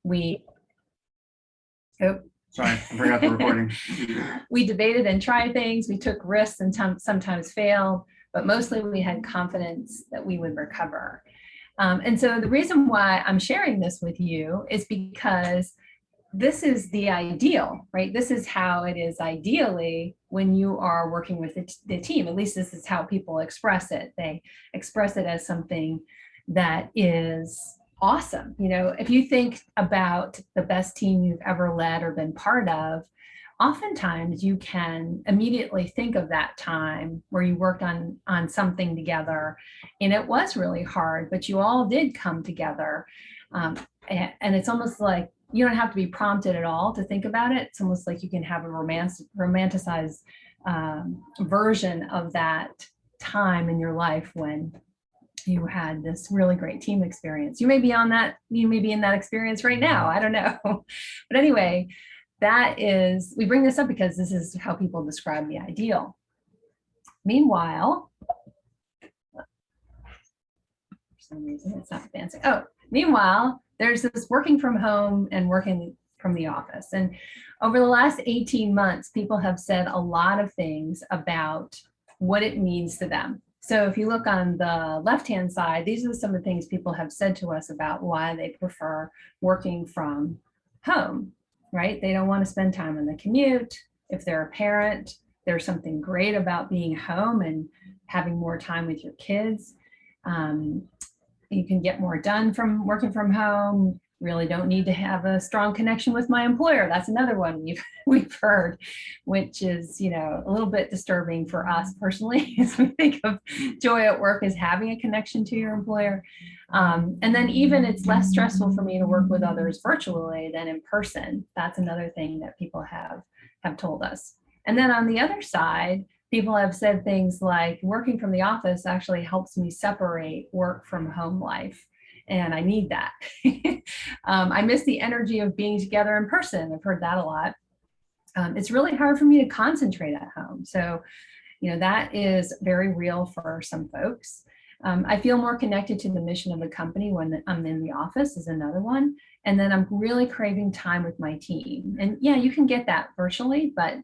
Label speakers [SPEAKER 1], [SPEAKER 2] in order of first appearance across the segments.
[SPEAKER 1] We, oh,
[SPEAKER 2] Sorry, I forgot the recording.
[SPEAKER 1] we debated and tried things. We took risks and sometimes failed, but mostly we had confidence that we would recover. And so the reason why I'm sharing this with you is because this is the ideal, right? This is how it is ideally when you are working with the team. At least this is how people express it. They express it as something that is awesome. You know, if you think about the best team you've ever led or been part of, oftentimes you can immediately think of that time where you worked on something together and it was really hard, but you all did come together. And it's almost like you don't have to be prompted at all to think about it. It's almost like you can have a romanticized version of that time in your life when you had this really great team experience. You may be on that, you may be in that experience right now. I don't know. But anyway, that is, we bring this up because this is how people describe the ideal. Meanwhile, for some reason it's not advancing. Oh, meanwhile, there's this working from home and working from the office. And over the last 18 months, people have said a lot of things about what it means to them. So if you look on the left-hand side, these are some of the things people have said to us about why they prefer working from home, right? They don't want to spend time on the commute. If they're a parent, there's something great about being home and having more time with your kids. You can get more done from working from home. Really don't need to have a strong connection with my employer. That's another one we've heard, which is, you know, a little bit disturbing for us personally as we think of joy at work as having a connection to your employer. And then even it's less stressful for me to work with others virtually than in person. That's another thing that people have told us. And then on the other side, people have said things like working from the office actually helps me separate work from home life. And I need that. I miss the energy of being together in person. I've heard that a lot. It's really hard for me to concentrate at home. So, you know, that is very real for some folks. I feel more connected to the mission of the company when I'm in the office is another one. And then I'm really craving time with my team. And yeah, you can get that virtually, but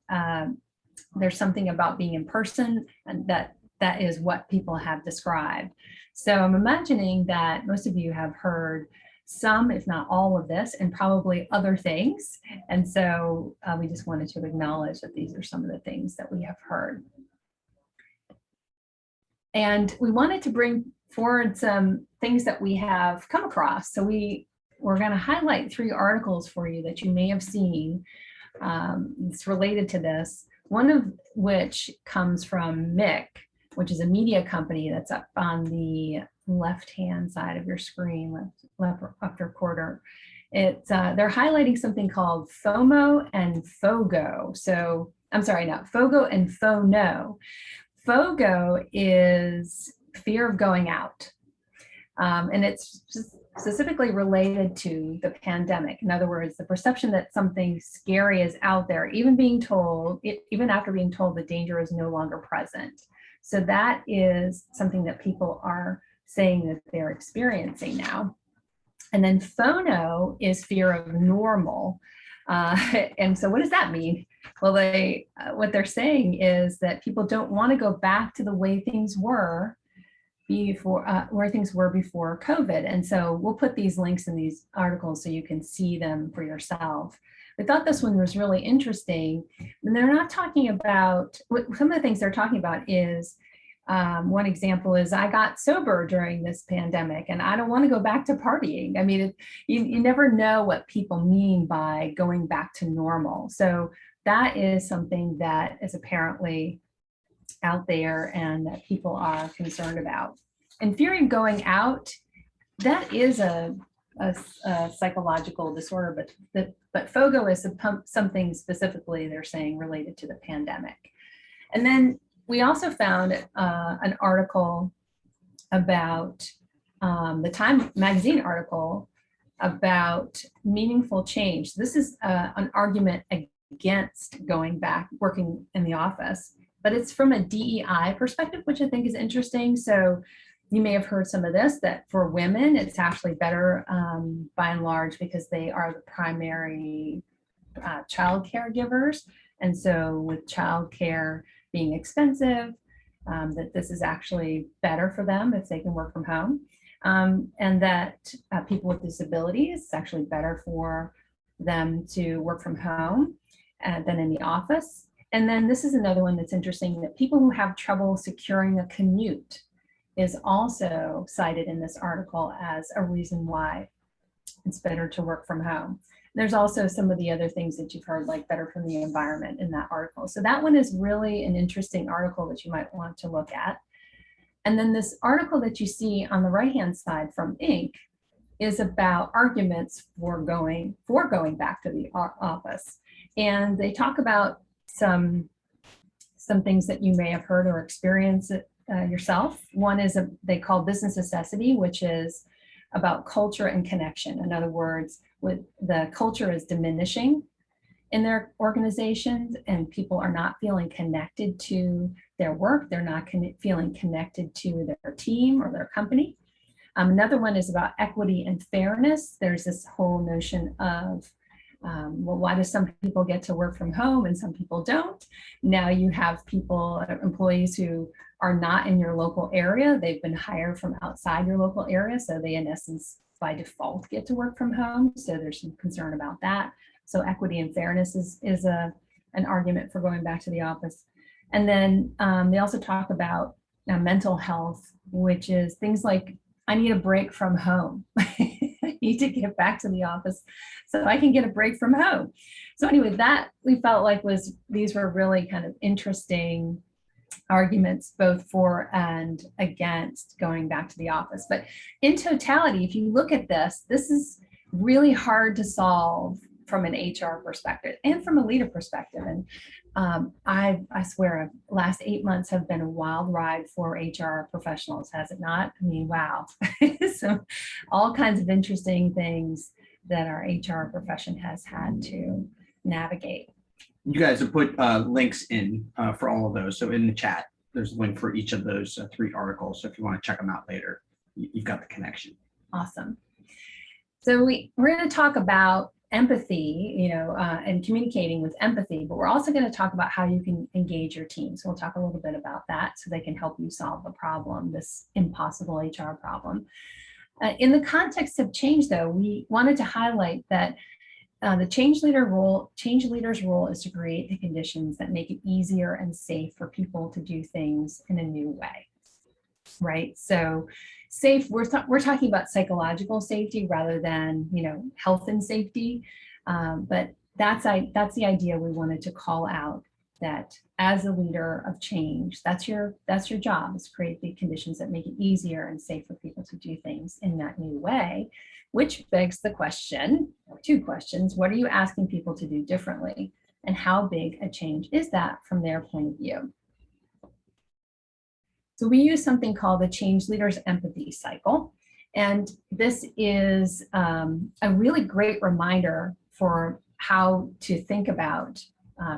[SPEAKER 1] there's something about being in person and that is what people have described. So I'm imagining that most of you have heard some, if not all of this, and probably other things. And so we just wanted to acknowledge that these are some of the things that we have heard. And we wanted to bring forward some things that we have come across. So we're going to highlight 3 articles for you that you may have seen. It's related to this, one of which comes from Mick, which is a media company that's up on the left-hand side of your screen, left upper quarter. It's they're highlighting something called FOMO and FOGO. So I'm sorry, not FOGO and FONO. FOGO is fear of going out, and it's just specifically related to the pandemic. In other words, the perception that something scary is out there, even after being told the danger is no longer present. So that is something that people are saying that they're experiencing now. And then FONO is fear of normal. And so what does that mean? Well, what they're saying is that people don't want to go back to the way things were before, where things were before COVID. And so we'll put these links in these articles so you can see them for yourself. I thought this one was really interesting. And they're not talking about, some of the things they're talking about is, one example is I got sober during this pandemic and I don't want to go back to partying. I mean, you never know what people mean by going back to normal. So that is something that is apparently out there and that people are concerned about. And fear of going out, that is a psychological disorder, but FOGO is something specifically they're saying related to the pandemic. And then we also found an article about the Time magazine article about meaningful change. This is an argument against going back, working in the office, but it's from a DEI perspective, which I think is interesting. So, You may have heard some of this, that for women, it's actually better by and large because they are the primary child caregivers. And so with childcare being expensive, that this is actually better for them if they can work from home. And that people with disabilities, it's actually better for them to work from home than in the office. And then this is another one that's interesting, that people who have trouble securing a commute is also cited in this article as a reason why it's better to work from home. There's also some of the other things that you've heard, like better for the environment, in that article. So that one is really an interesting article that you might want to look at. And then this article that you see on the right-hand side from Inc. is about arguments for going back to the office. And they talk about some things that you may have heard or experienced yourself. One is they call business necessity, which is about culture and connection. In other words, with the culture is diminishing in their organizations and people are not feeling connected to their work. They're not feeling connected to their team or their company. Another one is about equity and fairness. There's this whole notion of, well, why do some people get to work from home and some people don't? Now you have people, employees who are not in your local area. They've been hired from outside your local area. So they, in essence, by default, get to work from home. So there's some concern about that. So equity and fairness is an argument for going back to the office. And then they also talk about mental health, which is things like, I need a break from home. I need to get back to the office so I can get a break from home. So anyway, that we felt like these were really kind of interesting arguments both for and against going back to the office. But in totality, if you look at this is really hard to solve from an HR perspective and from a leader perspective. And I swear, last 8 months have been a wild ride for HR professionals, has it not? I mean, wow. So all kinds of interesting things that our HR profession has had to navigate.
[SPEAKER 2] You guys have put links in for all of those. So in the chat, there's a link for each of those 3 articles. So if you want to check them out later, you've got the connection.
[SPEAKER 1] Awesome. So we're going to talk about empathy, and communicating with empathy, but we're also going to talk about how you can engage your team. So we'll talk a little bit about that so they can help you solve the problem, this impossible HR problem. In the context of change, though, we wanted to highlight that the change leader's role is to create the conditions that make it easier and safe for people to do things in a new way, right? So safe, we're talking about psychological safety rather than, health and safety. But that's the idea we wanted to call out, that as a leader of change, that's your job, is create the conditions that make it easier and safe for people to do things in that new way, which begs the question, or 2 questions: what are you asking people to do differently? And how big a change is that from their point of view? So we use something called the Change Leader's Empathy Cycle. And this is a really great reminder for how to think about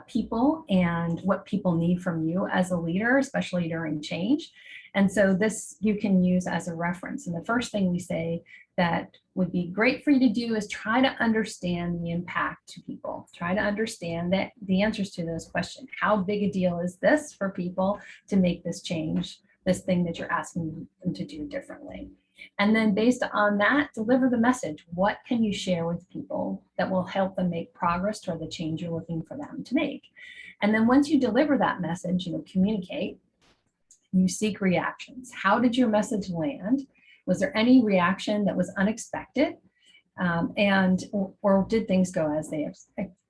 [SPEAKER 1] people and what people need from you as a leader, especially during change. And so this you can use as a reference. And the first thing we say that would be great for you to do is try to understand the impact to people. Try to understand that the answers to those questions. How big a deal is this for people to make this change, this thing that you're asking them to do differently? And then based on that, deliver the message. What can you share with people that will help them make progress toward the change you're looking for them to make? And then once you deliver that message, communicate, you seek reactions. How did your message land? Was there any reaction that was unexpected? Or did things go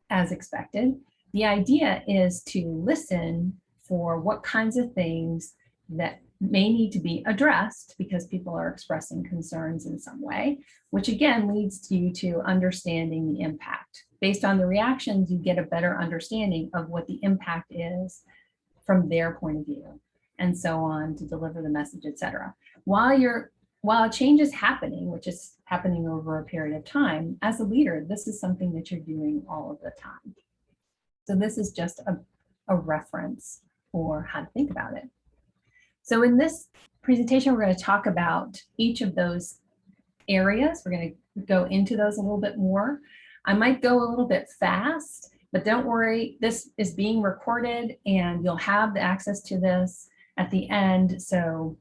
[SPEAKER 1] as expected? The idea is to listen for what kinds of things that may need to be addressed because people are expressing concerns in some way, which again leads you to understanding the impact. Based on the reactions, you get a better understanding of what the impact is from their point of view, and so on, to deliver the message, etc. While change is happening, which is happening over a period of time, as a leader, this is something that you're doing all of the time. So this is just a reference for how to think about it. So in this presentation, we're going to talk about each of those areas. We're going to go into those a little bit more. I might go a little bit fast, but don't worry, this is being recorded and you'll have the access to this at the end. So,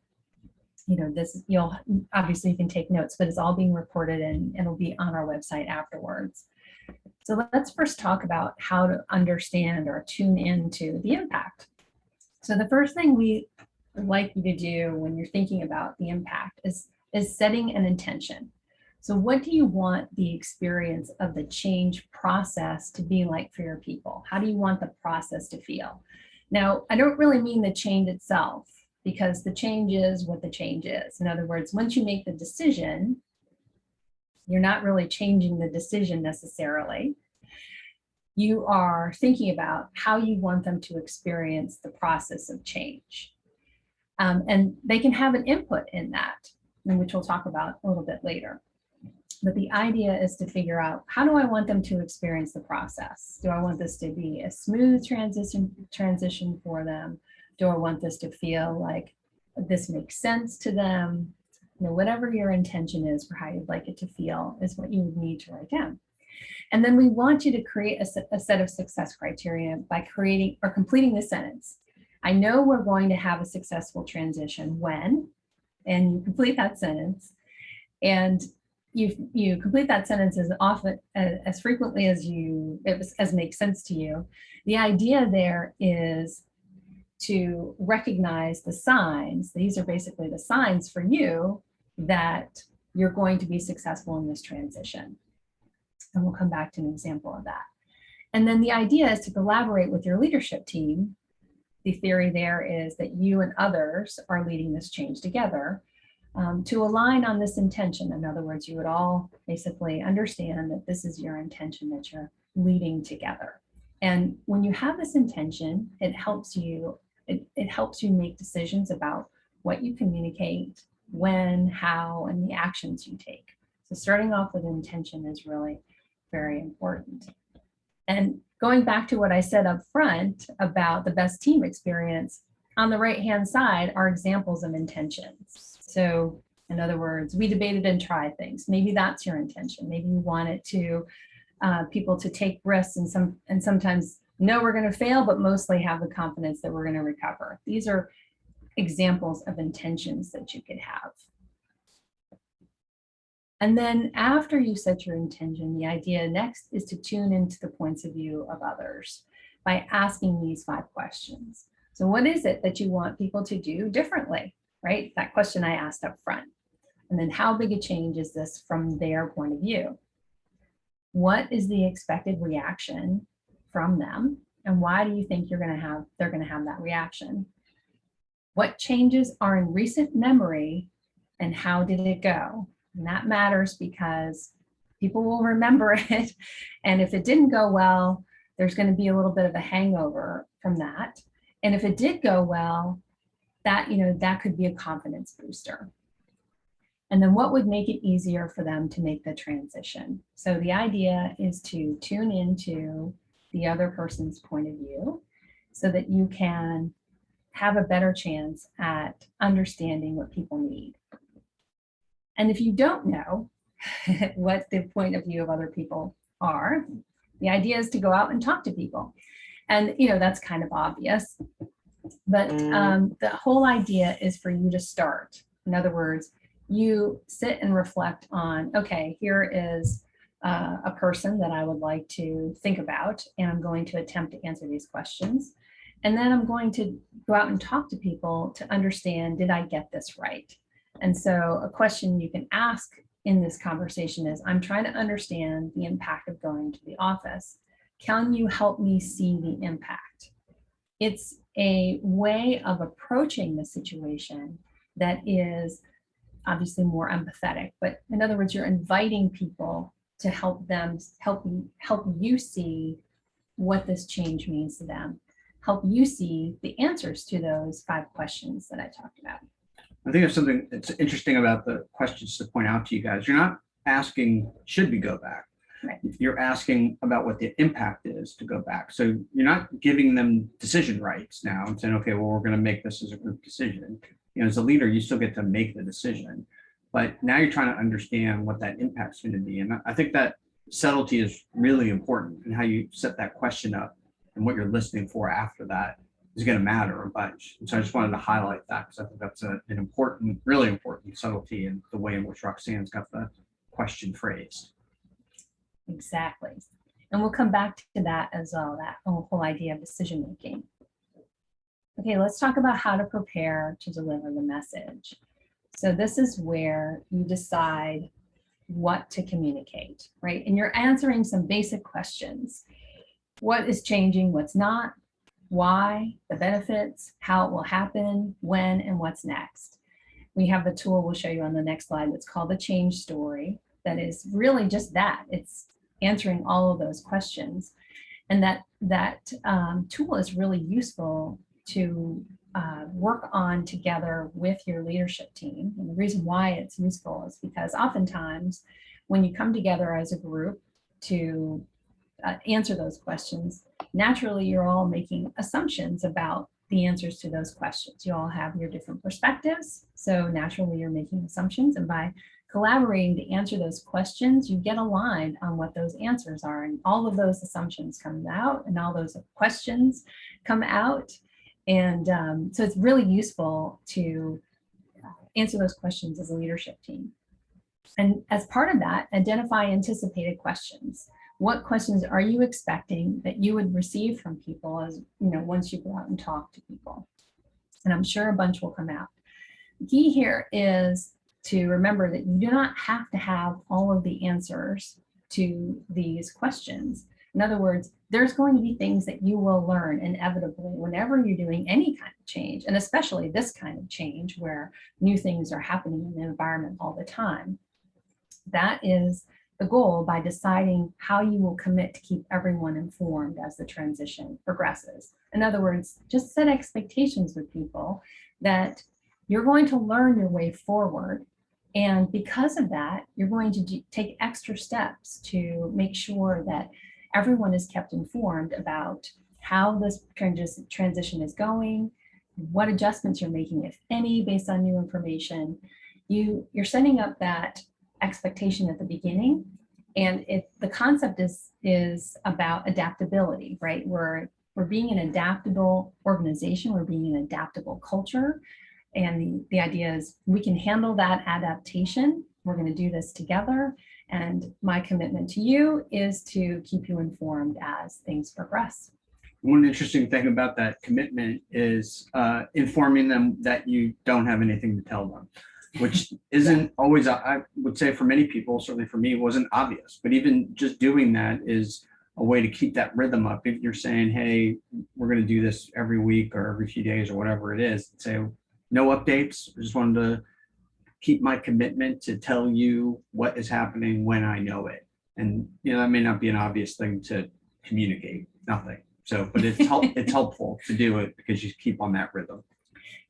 [SPEAKER 1] you know, this, you'll obviously you can take notes, but it's all being recorded and it'll be on our website afterwards. So let's first talk about how to understand or tune into the impact. So the first thing we would like you to do when you're thinking about the impact is setting an intention. So what do you want the experience of the change process to be like for your people? How do you want the process to feel? Now, I don't really mean the change itself, because the change is what the change is. In other words, once you make the decision, you're not really changing the decision necessarily. You are thinking about how you want them to experience the process of change. And they can have an input in that, which we'll talk about a little bit later. But the idea is to figure out, how do I want them to experience the process? Do I want this to be a smooth transition for them? Do I want this to feel like this makes sense to them? You know, whatever your intention is for how you'd like it to feel is what you would need to write down. And then we want you to create a set of success criteria by creating or completing the sentence. I know we're going to have a successful transition when, and you complete that sentence. And you complete that sentence as often, as frequently as as makes sense to you. The idea there is to recognize the signs. These are basically the signs for you that you're going to be successful in this transition. And we'll come back to an example of that. And then the idea is to collaborate with your leadership team. The theory there is that you and others are leading this change together to align on this intention. In other words, you would all basically understand that this is your intention that you're leading together. And when you have this intention, it helps you make decisions about what you communicate, when, how, and the actions you take. So starting off with intention is really very important. And going back to what I said up front about the best team experience, on the right-hand side are examples of intentions. So in other words, we debated and tried things. Maybe that's your intention. Maybe you want it to people to take risks and sometimes know we're going to fail, but mostly have the confidence that we're going to recover. These are examples of intentions that you could have. And then after you set your intention, the idea next is to tune into the points of view of others by asking these 5 questions. So what is it that you want people to do differently, right? That question I asked up front. And then how big a change is this from their point of view? What is the expected reaction from them? And why do you think they're going to have that reaction? What changes are in recent memory and how did it go? And that matters because people will remember it. And if it didn't go well, there's going to be a little bit of a hangover from that. And if it did go well, that could be a confidence booster. And then what would make it easier for them to make the transition? So the idea is to tune into the other person's point of view so that you can have a better chance at understanding what people need. And if you don't know what the point of view of other people are, the idea is to go out and talk to people. And that's kind of obvious, but the whole idea is for you to start. In other words, you sit and reflect on, okay, here is a person that I would like to think about, and I'm going to attempt to answer these questions. And then I'm going to go out and talk to people to understand, did I get this right? And so a question you can ask in this conversation is, I'm trying to understand the impact of going to the office. Can you help me see the impact? It's a way of approaching the situation that is obviously more empathetic, but in other words, you're inviting people to help you see what this change means to them, help you see the answers to those 5 questions that I talked about.
[SPEAKER 2] I think there's something that's interesting about the questions to point out to you guys. You're not asking, should we go back?
[SPEAKER 1] Right.
[SPEAKER 2] You're asking about what the impact is to go back. So you're not giving them decision rights now and saying, okay, well, we're going to make this as a group decision. as a leader, you still get to make the decision, but now you're trying to understand what that impact's going to be. And I think that subtlety is really important, and how you set that question up and what you're listening for after that is going to matter a bunch. And so I just wanted to highlight that, because I think that's an important, really important subtlety in the way in which Roxanne's got the question phrased.
[SPEAKER 1] Exactly. And we'll come back to that as well, that whole idea of decision making. Okay, let's talk about how to prepare to deliver the message. So this is where you decide what to communicate, right? And you're answering some basic questions. What is changing, what's not, why, the benefits, how it will happen, when, and what's next. We have the tool we'll show you on the next slide that's called the change story. That is really just that. It's answering all of those questions. And that tool is really useful to work on together with your leadership team. And the reason why it's useful is because oftentimes when you come together as a group to answer those questions, naturally you're all making assumptions about the answers to those questions. You all have your different perspectives, so naturally you're making assumptions, and by collaborating to answer those questions, you get aligned on what those answers are, and all of those assumptions come out and all those questions come out. And so it's really useful to answer those questions as a leadership team. And as part of that, identify anticipated questions. What questions are you expecting that you would receive from people as once you go out and talk to people? And I'm sure a bunch will come out. The key here is to remember that you do not have to have all of the answers to these questions. In other words, there's going to be things that you will learn inevitably whenever you're doing any kind of change, and especially this kind of change where new things are happening in the environment all the time. That is the goal by deciding how you will commit to keep everyone informed as the transition progresses. In other words, just set expectations with people that you're going to learn your way forward. And because of that, you're going to take extra steps to make sure that everyone is kept informed about how this transition is going, what adjustments you're making, if any, based on new information. You're setting up that expectation at the beginning. And the concept is about adaptability, right? We're being an adaptable organization, we're being an adaptable culture. And the idea is we can handle that adaptation. We're going to do this together. And my commitment to you is to keep you informed as things progress.
[SPEAKER 2] One interesting thing about that commitment is informing them that you don't have anything to tell them, which isn't always, I would say for many people, certainly for me, wasn't obvious. But even just doing that is a way to keep that rhythm up. If you're saying, hey, we're going to do this every week or every few days or whatever it is, say no updates. I just wanted to keep my commitment to tell you what is happening when I know it. And that may not be an obvious thing to communicate, nothing. So, but it's helpful to do it because you keep on that rhythm.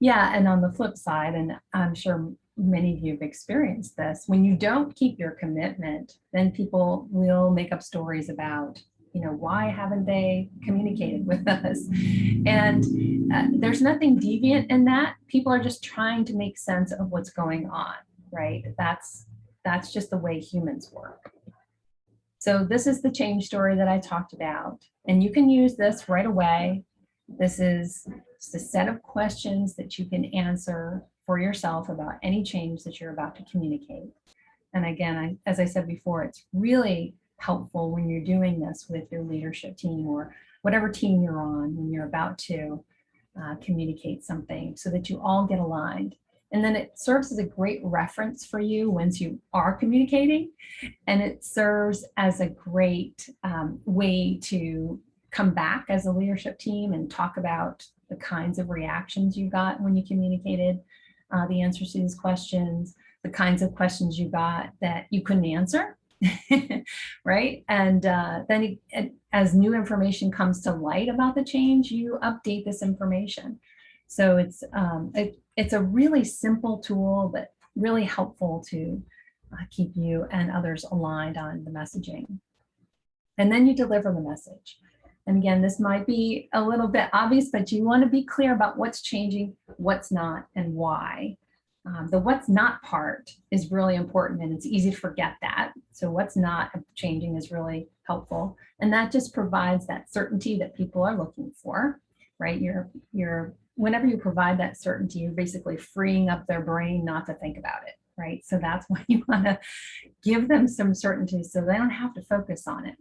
[SPEAKER 1] Yeah, and on the flip side, and I'm sure many of you have experienced this, when you don't keep your commitment, then people will make up stories about, why haven't they communicated with us? And there's nothing deviant in that. People are just trying to make sense of what's going on, right? That's just the way humans work. So this is the change story that I talked about, and you can use this right away. This is just a set of questions that you can answer for yourself about any change that you're about to communicate. And again, as I said before, it's really helpful when you're doing this with your leadership team or whatever team you're on when you're about to communicate something, so that you all get aligned. And then it serves as a great reference for you once you are communicating, and it serves as a great way to come back as a leadership team and talk about the kinds of reactions you got when you communicated the answers to these questions, the kinds of questions you got that you couldn't answer, right? And then as new information comes to light about the change, you update this information. So it's a really simple tool, but really helpful to keep you and others aligned on the messaging. And then you deliver the message. And again, this might be a little bit obvious, but you want to be clear about what's changing, what's not, and why. The what's not part is really important, and it's easy to forget that. So what's not changing is really helpful. And that just provides that certainty that people are looking for, right? Whenever you provide that certainty, you're basically freeing up their brain not to think about it, right? So that's why you want to give them some certainty so they don't have to focus on it.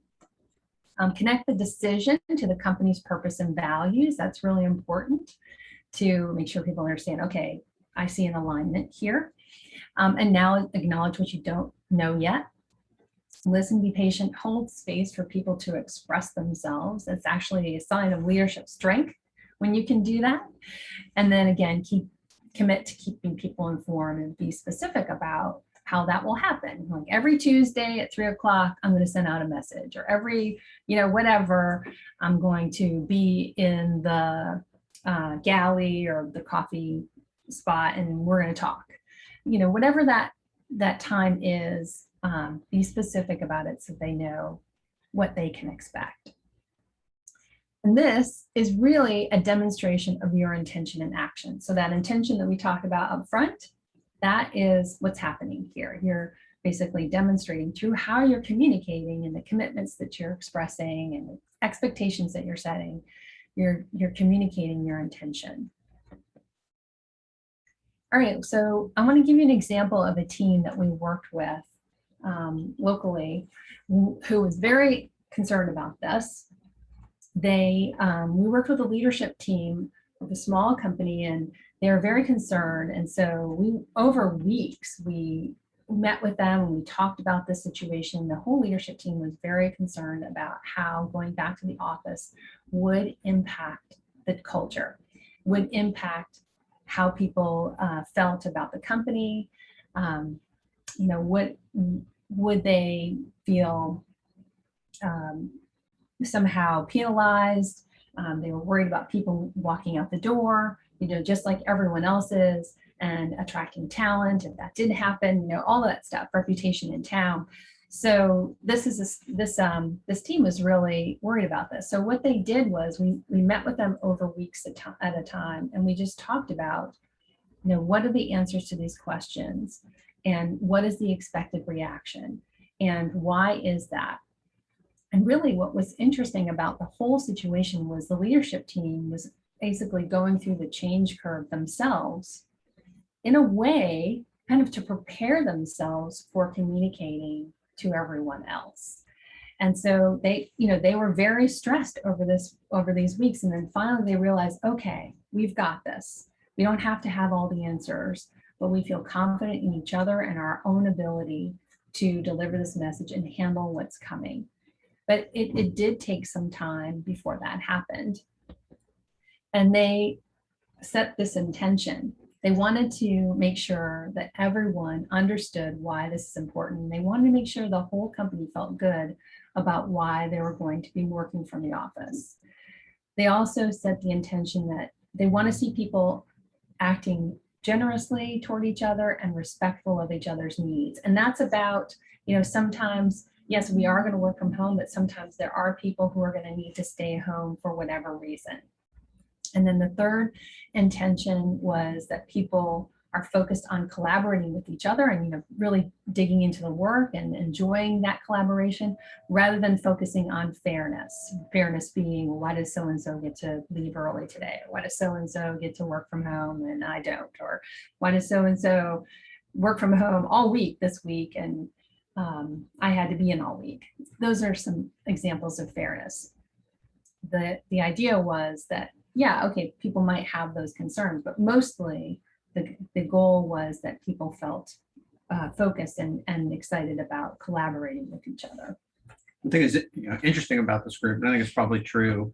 [SPEAKER 1] Connect the decision to the company's purpose and values. That's really important to make sure people understand, okay, I see an alignment here. And now acknowledge what you don't know yet. Listen, be patient, hold space for people to express themselves. It's actually a sign of leadership strength when you can do that. And then again, commit to keeping people informed and be specific about how that will happen. Like every Tuesday at 3 o'clock, I'm going to send out a message, or every, whatever, I'm going to be in the galley or the coffee spot and we're going to talk. Whatever that time is, be specific about it so they know what they can expect. And this is really a demonstration of your intention and action. So that intention that we talked about up front, that is what's happening here. You're basically demonstrating through how you're communicating and the commitments that you're expressing and the expectations that you're setting, you're communicating your intention. All right, so I want to give you an example of a team that we worked with locally who was very concerned about this. We worked with a leadership team of a small company, and they were very concerned. And so over weeks, we met with them and we talked about the situation. The whole leadership team was very concerned about how going back to the office would impact the culture, would impact how people felt about the company. Would they feel somehow penalized? They were worried about people walking out the door, just like everyone else is, and attracting talent if that did happen, all that stuff, reputation in town. So this team was really worried about this. So what they did was we met with them over weeks at a time, and we just talked about, what are the answers to these questions, and what is the expected reaction, and why is that? And really what was interesting about the whole situation was the leadership team was basically going through the change curve themselves in a way kind of to prepare themselves for communicating to everyone else. And so they were very stressed over these weeks. And then finally they realized, okay, we've got this. We don't have to have all the answers, but we feel confident in each other and our own ability to deliver this message and handle what's coming. But it did take some time before that happened. And they set this intention. They wanted to make sure that everyone understood why this is important. They wanted to make sure the whole company felt good about why they were going to be working from the office. They also set the intention that they want to see people acting generously toward each other and respectful of each other's needs. And that's about, sometimes, yes, we are going to work from home, but sometimes there are people who are going to need to stay home for whatever reason. And then the third intention was that people are focused on collaborating with each other and really digging into the work and enjoying that collaboration rather than focusing on fairness. Fairness being, well, why does so-and-so get to leave early today? Or why does so-and-so get to work from home and I don't? Or why does so-and-so work from home all week this week and I had to be in all week? Those are some examples of fairness. The idea was that, yeah, okay, people might have those concerns, but mostly the goal was that people felt focused and excited about collaborating with each other.
[SPEAKER 2] The thing is, interesting about this group, and I think it's probably true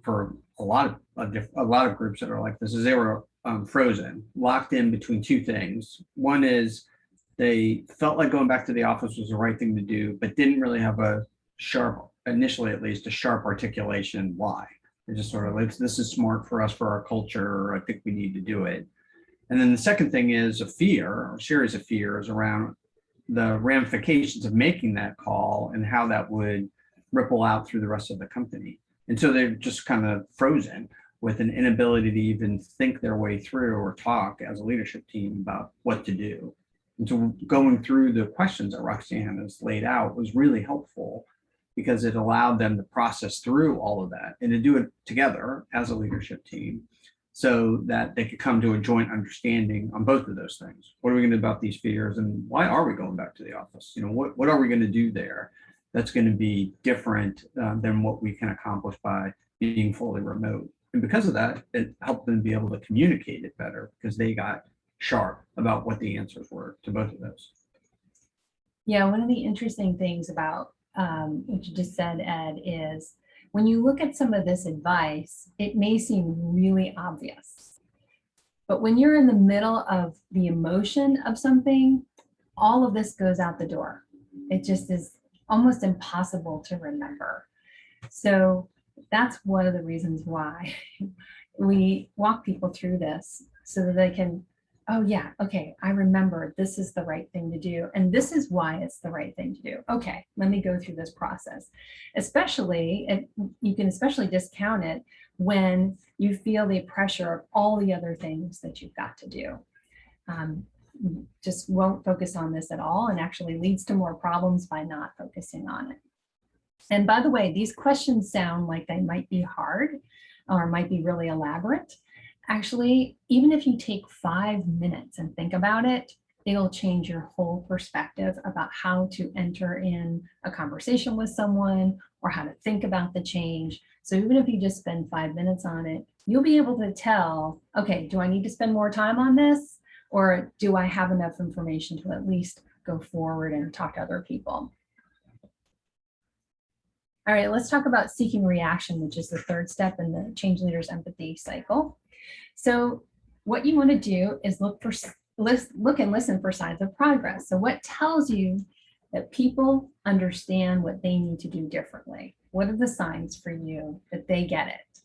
[SPEAKER 2] for a lot of groups that are like this, is they were frozen, locked in between two things. One is they felt like going back to the office was the right thing to do, but didn't really have initially at least, a sharp articulation why. They're just sort of like, this is smart for us, for our culture, I think we need to do it. And then the second thing is a series of fears around the ramifications of making that call and how that would ripple out through the rest of the company. And so they're just kind of frozen with an inability to even think their way through or talk as a leadership team about what to do. And so going through the questions that Roxanne has laid out was really helpful because it allowed them to process through all of that and to do it together as a leadership team so that they could come to a joint understanding on both of those things. What are we going to do about these fears, and why are we going back to the office? You know, what are we going to do there that's going to be different than what we can accomplish by being fully remote? And because of that, it helped them be able to communicate it better because they got sharp about what the answers were to both of those.
[SPEAKER 1] Yeah, one of the interesting things about what you just said, Ed, is when you look at some of this advice, it may seem really obvious. But when you're in the middle of the emotion of something, all of this goes out the door. It just is almost impossible to remember. So that's one of the reasons why we walk people through this so that they can, oh yeah, okay, I remember this is the right thing to do. And this is why it's the right thing to do. Okay, let me go through this process. Especially, you can especially discount it when you feel the pressure of all the other things that you've got to do. Just won't focus on this at all and actually leads to more problems by not focusing on it. And by the way, these questions sound like they might be hard or might be really elaborate. Actually, even if you take 5 minutes and think about it, it'll change your whole perspective about how to enter in a conversation with someone or how to think about the change. So even if you just spend 5 minutes on it, you'll be able to tell, okay, do I need to spend more time on this? Or do I have enough information to at least go forward and talk to other people? All right, let's talk about seeking reaction, which is the third step in the change leaders empathy cycle. So what you want to do is look and listen for signs of progress. So what tells you that people understand what they need to do differently? What are the signs for you that they get it?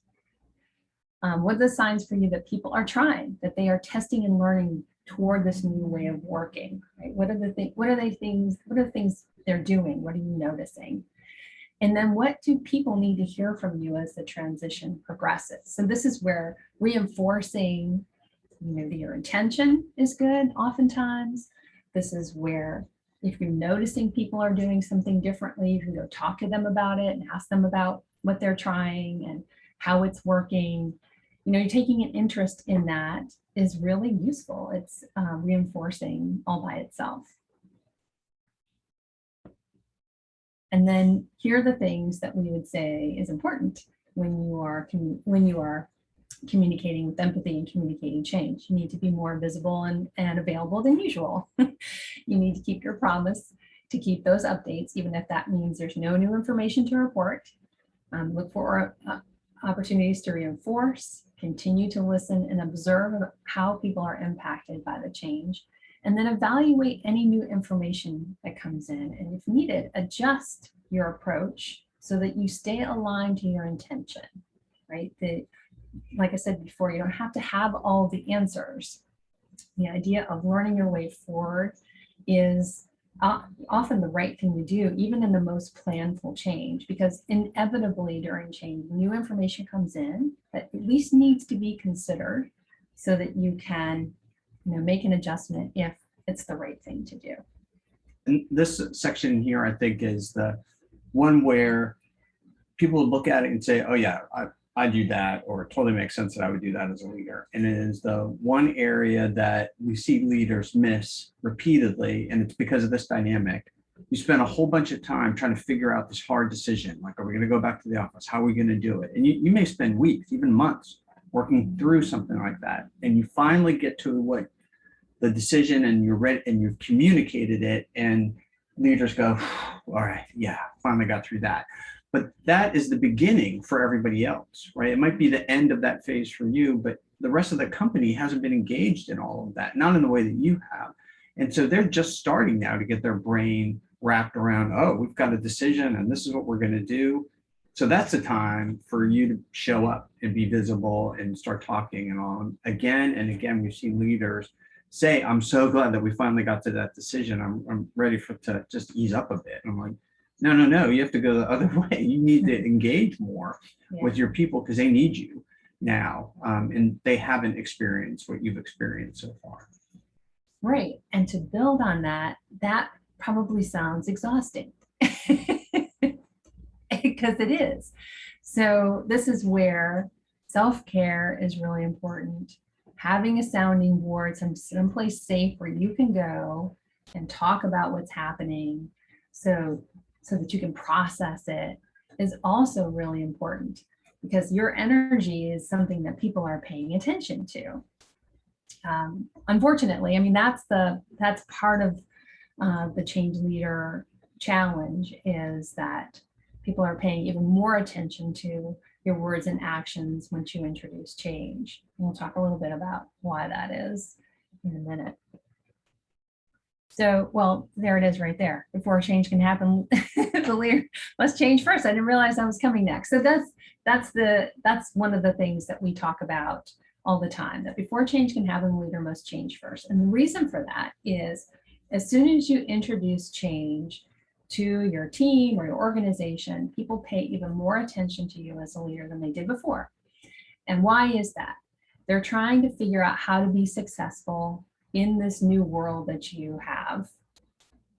[SPEAKER 1] What are the signs for you that people are trying, that they are testing and learning toward this new way of working? Right? What are the things they're doing? What are you noticing? And then what do people need to hear from you as the transition progresses? So this is where reinforcing, your intention is good oftentimes. This is where if you're noticing people are doing something differently, you can go talk to them about it and ask them about what they're trying and how it's working. You're taking an interest in that is really useful. It's reinforcing all by itself. And then here are the things that we would say is important when you are communicating with empathy and communicating change. You need to be more visible and available than usual. You need to keep your promise to keep those updates, even if that means there's no new information to report. Look for opportunities to reinforce, continue to listen and observe how people are impacted by the change. And then evaluate any new information that comes in. And if needed, adjust your approach so that you stay aligned to your intention, right? Like I said before, you don't have to have all the answers. The idea of learning your way forward is often the right thing to do, even in the most planful change, because inevitably during change, new information comes in that at least needs to be considered so that you can make an adjustment if it's the right thing to do.
[SPEAKER 2] And this section here, I think, is the one where people look at it and say, oh yeah, I do that, or it totally makes sense that I would do that as a leader. And it is the one area that we see leaders miss repeatedly, and it's because of this dynamic. You spend a whole bunch of time trying to figure out this hard decision, like, are we going to go back to the office? How are we going to do it? And you may spend weeks, even months, working through something like that. And you finally get to what the decision, and you're ready and you've communicated it, and leaders go, all right, yeah, finally got through that. But that is the beginning for everybody else, right? It might be the end of that phase for you, but the rest of the company hasn't been engaged in all of that, not in the way that you have. And so they're just starting now to get their brain wrapped around, oh, we've got a decision and this is what we're going to do. So that's the time for you to show up and be visible and start talking. And on again and again, we've seen leaders say, I'm so glad that we finally got to that decision. I'm ready to just ease up a bit. And I'm like, No, you have to go the other way. You need to engage more
[SPEAKER 1] Yeah.
[SPEAKER 2] with your people because they need you now, and they haven't experienced what you've experienced so far.
[SPEAKER 1] Right. And to build on that, that probably sounds exhausting because it is. So this is where self-care is really important. Having a sounding board, someplace safe where you can go and talk about what's happening so that you can process it is also really important, because your energy is something that people are paying attention to. Unfortunately, I mean, that's part of the change leader challenge, is that people are paying even more attention to your words and actions once you introduce change. And we'll talk a little bit about why that is in a minute. So, well, there it is right there. Before change can happen, the leader must change first. I didn't realize that was coming next. So that's one of the things that we talk about all the time, that before change can happen, the leader must change first. And the reason for that is, as soon as you introduce change to your team or your organization, people pay even more attention to you as a leader than they did before. And why is that? They're trying to figure out how to be successful in this new world that you have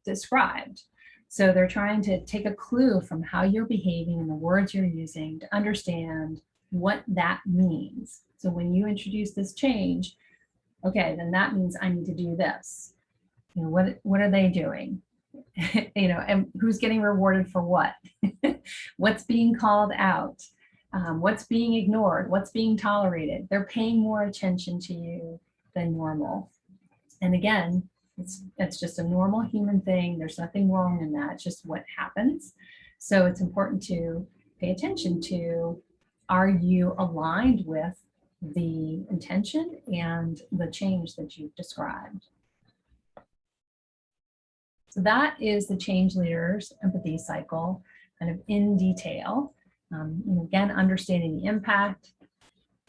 [SPEAKER 1] described. So they're trying to take a clue from how you're behaving and the words you're using to understand what that means. So when you introduce this change, okay, then that means I need to do this. You know, what are they doing? You know, and who's getting rewarded for what? What's being called out? What's being ignored? What's being tolerated? They're paying more attention to you than normal. And again, it's just a normal human thing. There's nothing wrong in that. It's just what happens. So it's important to pay attention to, are you aligned with the intention and the change that you've described? So that is the change leader's empathy cycle, kind of in detail. And again, understanding the impact,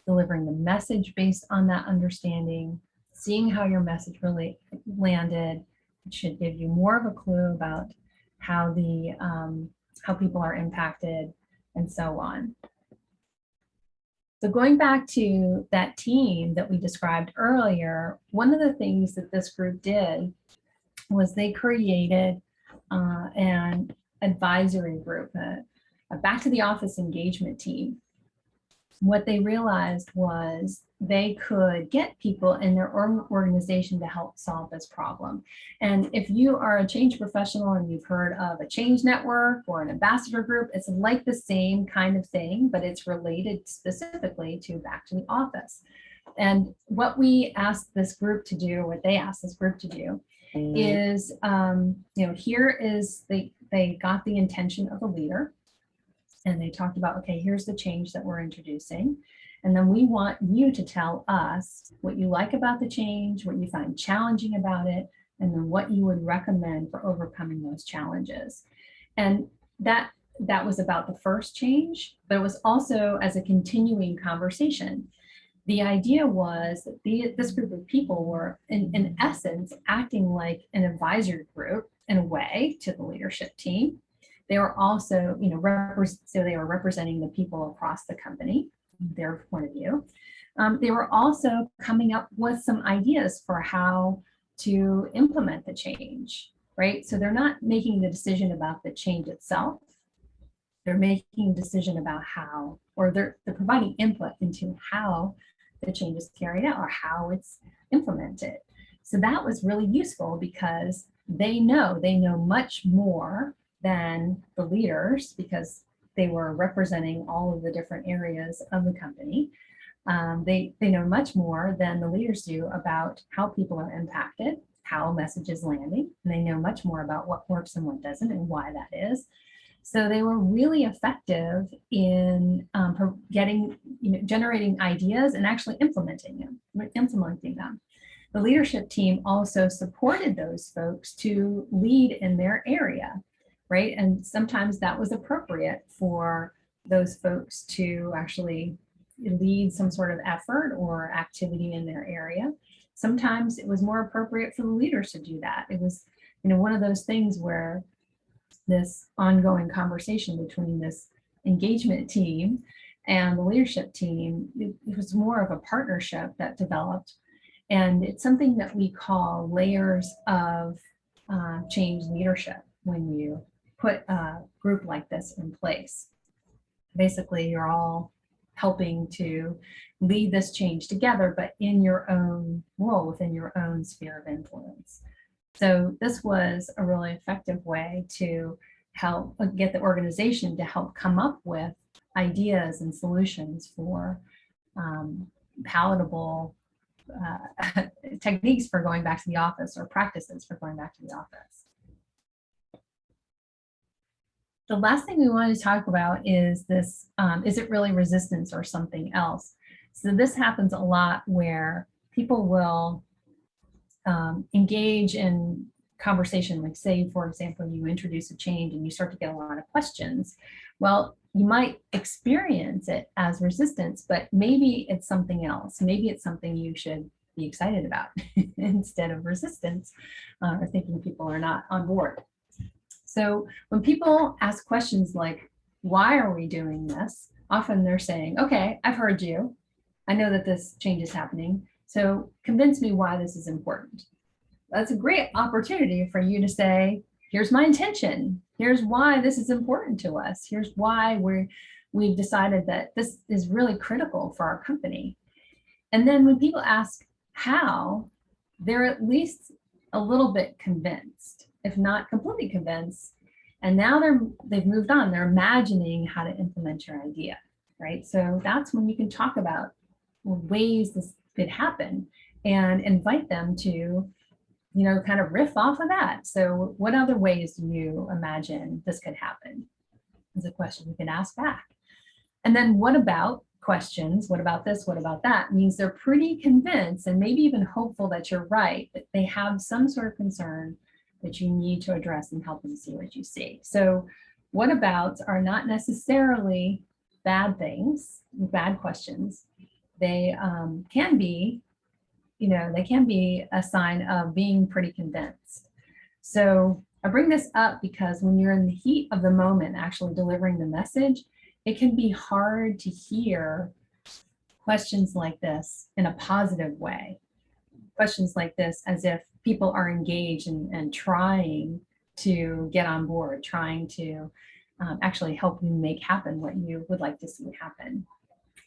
[SPEAKER 1] delivering the message based on that understanding, seeing how your message really landed. It should give you more of a clue about how how people are impacted, and so on. So going back to that team that we described earlier, one of the things that this group did was they created an advisory group, a back to the office engagement team. What they realized was they could get people in their organization to help solve this problem. And if you are a change professional and you've heard of a change network or an ambassador group, it's like the same kind of thing, but it's related specifically to back to the office. And what we asked this group to do, what they asked this group to do, is, here is, they got the intention of the leader, and they talked about, okay, here's the change that we're introducing. And then we want you to tell us what you like about the change, what you find challenging about it, and then what you would recommend for overcoming those challenges. And that was about the first change, but it was also as a continuing conversation. The idea was that this group of people were, in essence, acting like an advisory group in a way to the leadership team. They were also, so they were representing the people across the company, their point of view. They were also coming up with some ideas for how to implement the change, right? So they're not making the decision about the change itself. They're making a decision about how, or they're providing input into how the change is carried out or how it's implemented. So that was really useful because they know much more than the leaders, because they were representing all of the different areas of the company. They know much more than the leaders do about how people are impacted, how a message is landing, and they know much more about what works and what doesn't and why that is. So they were really effective in generating ideas and actually implementing them. The leadership team also supported those folks to lead in their area, right? And sometimes that was appropriate for those folks to actually lead some sort of effort or activity in their area. Sometimes it was more appropriate for the leaders to do that. It was, one of those things where this ongoing conversation between this engagement team and the leadership team. It was more of a partnership that developed. And it's something that we call layers of change leadership when you put a group like this in place. Basically, you're all helping to lead this change together, but in your own role, within your own sphere of influence. So this was a really effective way to help get the organization to help come up with ideas and solutions for palatable techniques for going back to the office, or practices for going back to the office. The last thing we want to talk about is this, is it really resistance or something else? So this happens a lot where people will engage in conversation, like say, for example, you introduce a change and you start to get a lot of questions. Well, you might experience it as resistance, but maybe it's something else. Maybe it's something you should be excited about instead of resistance, or thinking people are not on board. So when people ask questions like, why are we doing this? Often they're saying, okay, I've heard you. I know that this change is happening. So convince me why this is important. That's a great opportunity for you to say, here's my intention. Here's why this is important to us. Here's why we've decided that this is really critical for our company. And then when people ask how, they're at least a little bit convinced, if not completely convinced. And now they've moved on. They're imagining how to implement your idea, right? So that's when you can talk about ways this could happen and invite them to, kind of riff off of that. So what other ways do you imagine this could happen? Is a question you can ask back. And then what about questions? What about this? What about that? Means they're pretty convinced and maybe even hopeful that you're right, but they have some sort of concern that you need to address and help them see what you see. So what abouts are not necessarily bad things, bad questions. They can be, they can be a sign of being pretty convinced. So I bring this up because when you're in the heat of the moment, actually delivering the message, it can be hard to hear questions like this in a positive way. Questions like this as if people are engaged and trying to get on board, trying to actually help you make happen what you would like to see happen.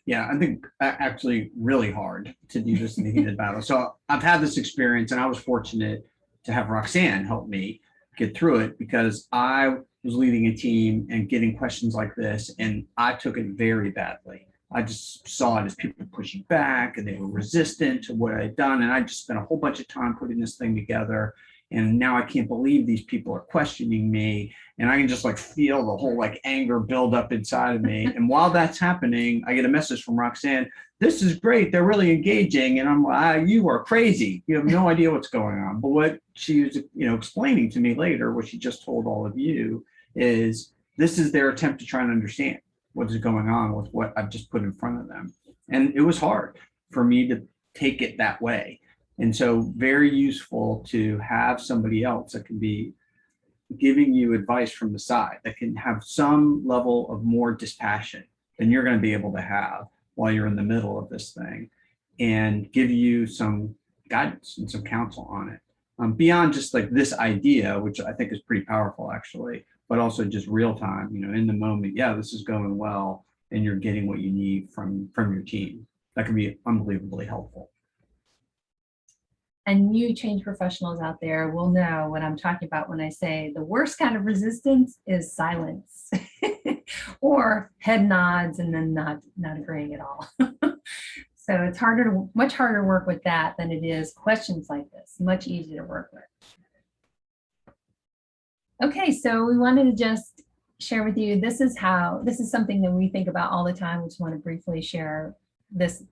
[SPEAKER 2] Yeah, I think actually really hard to do this in the heated battle. So I've had this experience, and I was fortunate to have Roxanne help me get through it, because I was leading a team and getting questions like this, and I took it very badly. I just saw it as people pushing back, and they were resistant to what I had done. And I just spent a whole bunch of time putting this thing together. And now I can't believe these people are questioning me. And I can just feel the whole anger build up inside of me. And while that's happening, I get a message from Roxanne, this is great. They're really engaging. And I'm like, you are crazy. You have no idea what's going on. But what she was, explaining to me later, what she just told all of you, is this is their attempt to try and understand what is going on with what I've just put in front of them. And it was hard for me to take it that way. And so very useful to have somebody else that can be giving you advice from the side, that can have some level of more dispassion than you're going to be able to have while you're in the middle of this thing, and give you some guidance and some counsel on it. Beyond just this idea, which I think is pretty powerful actually, but also just real time, in the moment, yeah, this is going well, and you're getting what you need from your team. That can be unbelievably helpful.
[SPEAKER 1] And you change professionals out there will know what I'm talking about when I say the worst kind of resistance is silence or head nods and then not agreeing at all. So it's much harder to work with that than it is questions like this. Much easier to work with. Okay, so we wanted to just share with you, this is something that we think about all the time. We just want to briefly share this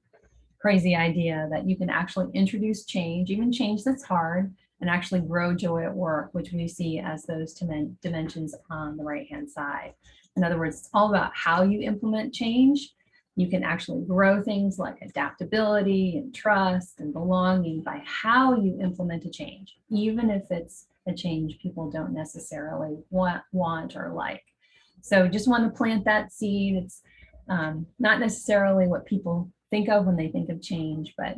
[SPEAKER 1] crazy idea that you can actually introduce change, even change that's hard, and actually grow joy at work, which we see as those dimensions on the right-hand side. In other words, it's all about how you implement change. You can actually grow things like adaptability and trust and belonging by how you implement a change, even if it's a change people don't necessarily want or like. So just want to plant that seed. It's not necessarily what people think of when they think of change, but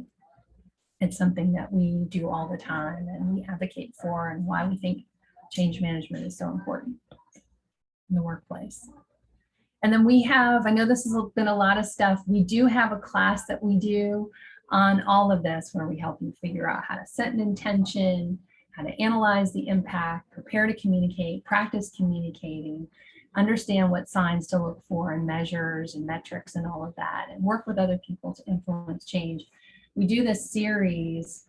[SPEAKER 1] it's something that we do all the time and we advocate for, and why we think change management is so important in the workplace. And then we have, I know this has been a lot of stuff, we do have a class that we do on all of this where we help you figure out how to set an intention, how to analyze the impact, prepare to communicate, practice communicating, understand what signs to look for and measures and metrics and all of that, and work with other people to influence change. We do this series,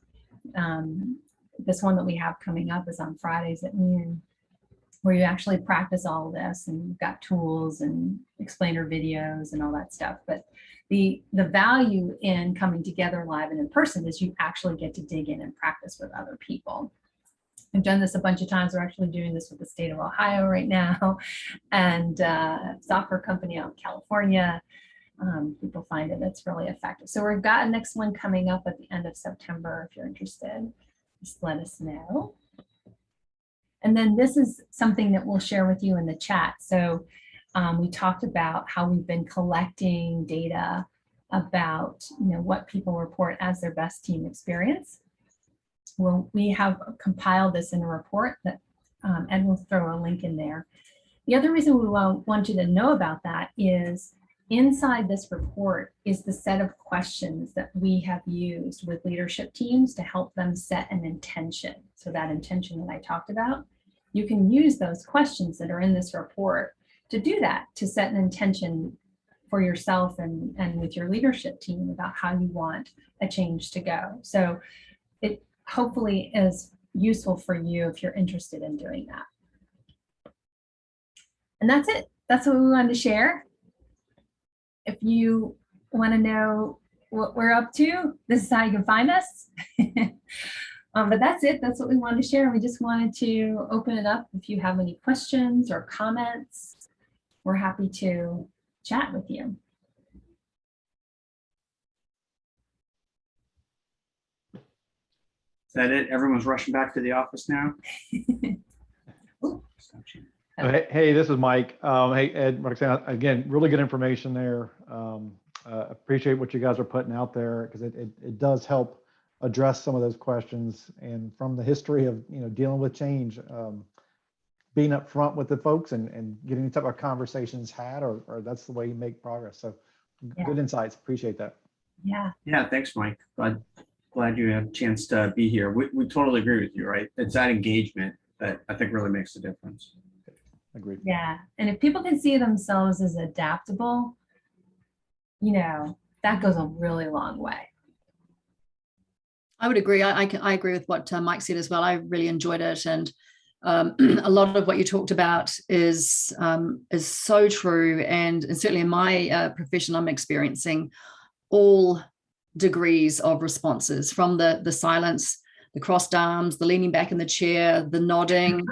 [SPEAKER 1] this one that we have coming up is on Fridays at noon, where you actually practice all of this, and you've got tools and explainer videos and all that stuff. But the value in coming together live and in person is you actually get to dig in and practice with other people. We've done this a bunch of times. We're actually doing this with the state of Ohio right now, and a software company out in California. People find it, it's really effective. So we've got a next one coming up at the end of September. If you're interested, just let us know. And then this is something that we'll share with you in the chat. So we talked about how we've been collecting data about what people report as their best team experience. Well, we have compiled this in a report that Ed will throw a link in there. The other reason we want you to know about that is inside this report is the set of questions that we have used with leadership teams to help them set an intention. So that intention that I talked about, you can use those questions that are in this report to do that, to set an intention for yourself and with your leadership team about how you want a change to go. So it hopefully is useful for you if you're interested in doing that. And that's it. That's what we wanted to share. If you want to know what we're up to, this is how you can find us. But that's it. That's what we wanted to share. We just wanted to open it up. If you have any questions or comments, we're happy to chat with you.
[SPEAKER 2] Is that it? Everyone's rushing back to the office now?
[SPEAKER 3] Hey, this is Mike. Hey, Ed, Roxanne, again, really good information there. Appreciate what you guys are putting out there, because it does help address some of those questions. And from the history of dealing with change, being upfront with the folks and getting the type of conversations had, or that's the way you make progress. So good insights. Appreciate that.
[SPEAKER 1] Yeah.
[SPEAKER 2] Yeah, thanks, Mike. Glad you had a chance to be here. We totally agree with you, right? It's that engagement that I think really makes the difference.
[SPEAKER 3] Agreed.
[SPEAKER 1] Yeah. And if people can see themselves as adaptable, that goes a really long way.
[SPEAKER 4] I would agree. I agree with what Mike said as well. I really enjoyed it. And a lot of what you talked about is so true. And certainly in my profession, I'm experiencing all degrees of responses, from the silence, the crossed arms, the leaning back in the chair, the nodding,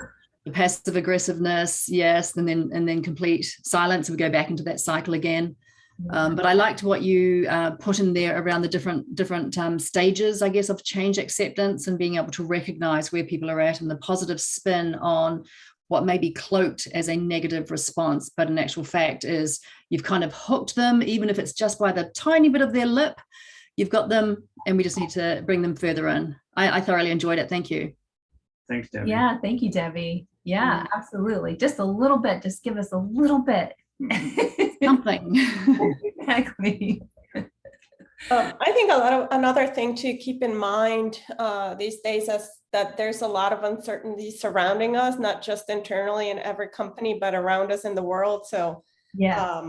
[SPEAKER 4] the passive aggressiveness, yes, and then complete silence, and we go back into that cycle again. But I liked what you put in there around the different stages, I guess, of change acceptance, and being able to recognize where people are at and the positive spin on what may be cloaked as a negative response, but in actual fact is you've kind of hooked them, even if it's just by the tiny bit of their lip. You've got them, and we just need to bring them further in. I thoroughly enjoyed it. Thank you.
[SPEAKER 2] Thanks, Debbie.
[SPEAKER 1] Yeah, thank you, Debbie. Yeah, absolutely. Just a little bit. Just give us a little bit.
[SPEAKER 4] Something.
[SPEAKER 1] Exactly.
[SPEAKER 5] I think another thing to keep in mind these days is that there's a lot of uncertainty surrounding us, not just internally in every company, but around us in the world. So
[SPEAKER 1] yeah,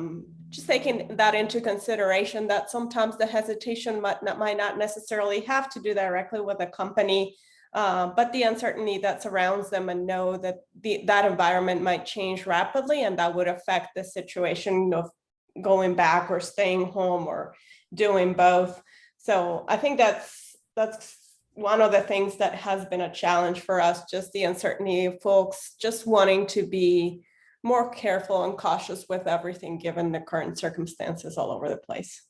[SPEAKER 5] just taking that into consideration, that sometimes the hesitation might not necessarily have to do directly with a company, but the uncertainty that surrounds them, and know that that environment might change rapidly, and that would affect the situation of going back or staying home or doing both. So I think that's one of the things that has been a challenge for us, just the uncertainty of folks just wanting to be more careful and cautious with everything, given the current circumstances all over the place.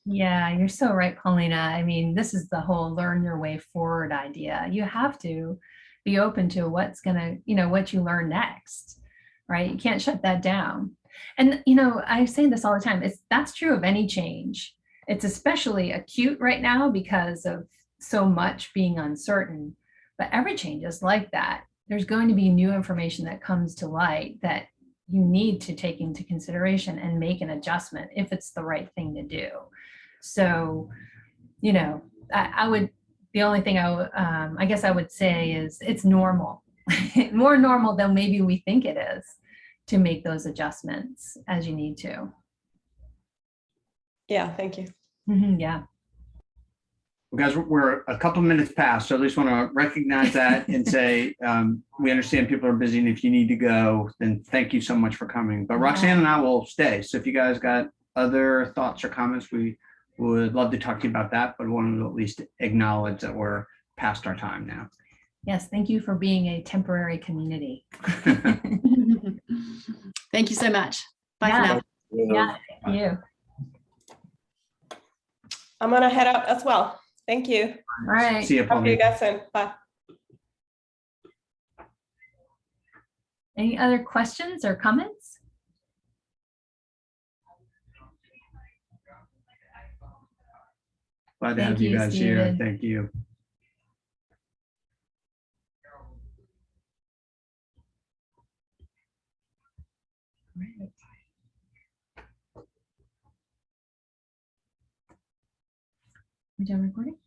[SPEAKER 1] yeah, you're so right, Paulina. I mean, this is the whole learn your way forward idea. You have to be open to what's gonna, you know, what you learn next, right? You can't shut that down. And, you know, I say this all the time, that's true of any change. It's especially acute right now because of so much being uncertain, but every change is like that. There's going to be new information that comes to light that you need to take into consideration and make an adjustment if it's the right thing to do. So, you know, the only thing I guess I would say is it's normal, more normal than maybe we think it is, to make those adjustments as you need to.
[SPEAKER 5] Yeah, thank you.
[SPEAKER 1] Yeah.
[SPEAKER 2] Well, guys, we're a couple minutes past, so I just want to recognize that and say we understand people are busy, and if you need to go, then thank you so much for coming. But Roxanne and I will stay. So if you guys got other thoughts or comments, we would love to talk to you about that, but wanted to at least acknowledge that we're past our time now.
[SPEAKER 1] Yes, thank you for being a temporary community.
[SPEAKER 4] Thank you so much. Bye for now.
[SPEAKER 1] Yeah, thank you.
[SPEAKER 5] I'm gonna head out as well. Thank you.
[SPEAKER 1] All right.
[SPEAKER 2] See you,
[SPEAKER 5] Talk to you
[SPEAKER 2] Paul.
[SPEAKER 5] guys soon. Bye.
[SPEAKER 1] Any other questions or comments?
[SPEAKER 2] Glad to
[SPEAKER 1] Thank
[SPEAKER 2] have you
[SPEAKER 1] you,
[SPEAKER 2] guys here.
[SPEAKER 1] Steven.
[SPEAKER 2] Thank you.
[SPEAKER 1] Right. We done recording?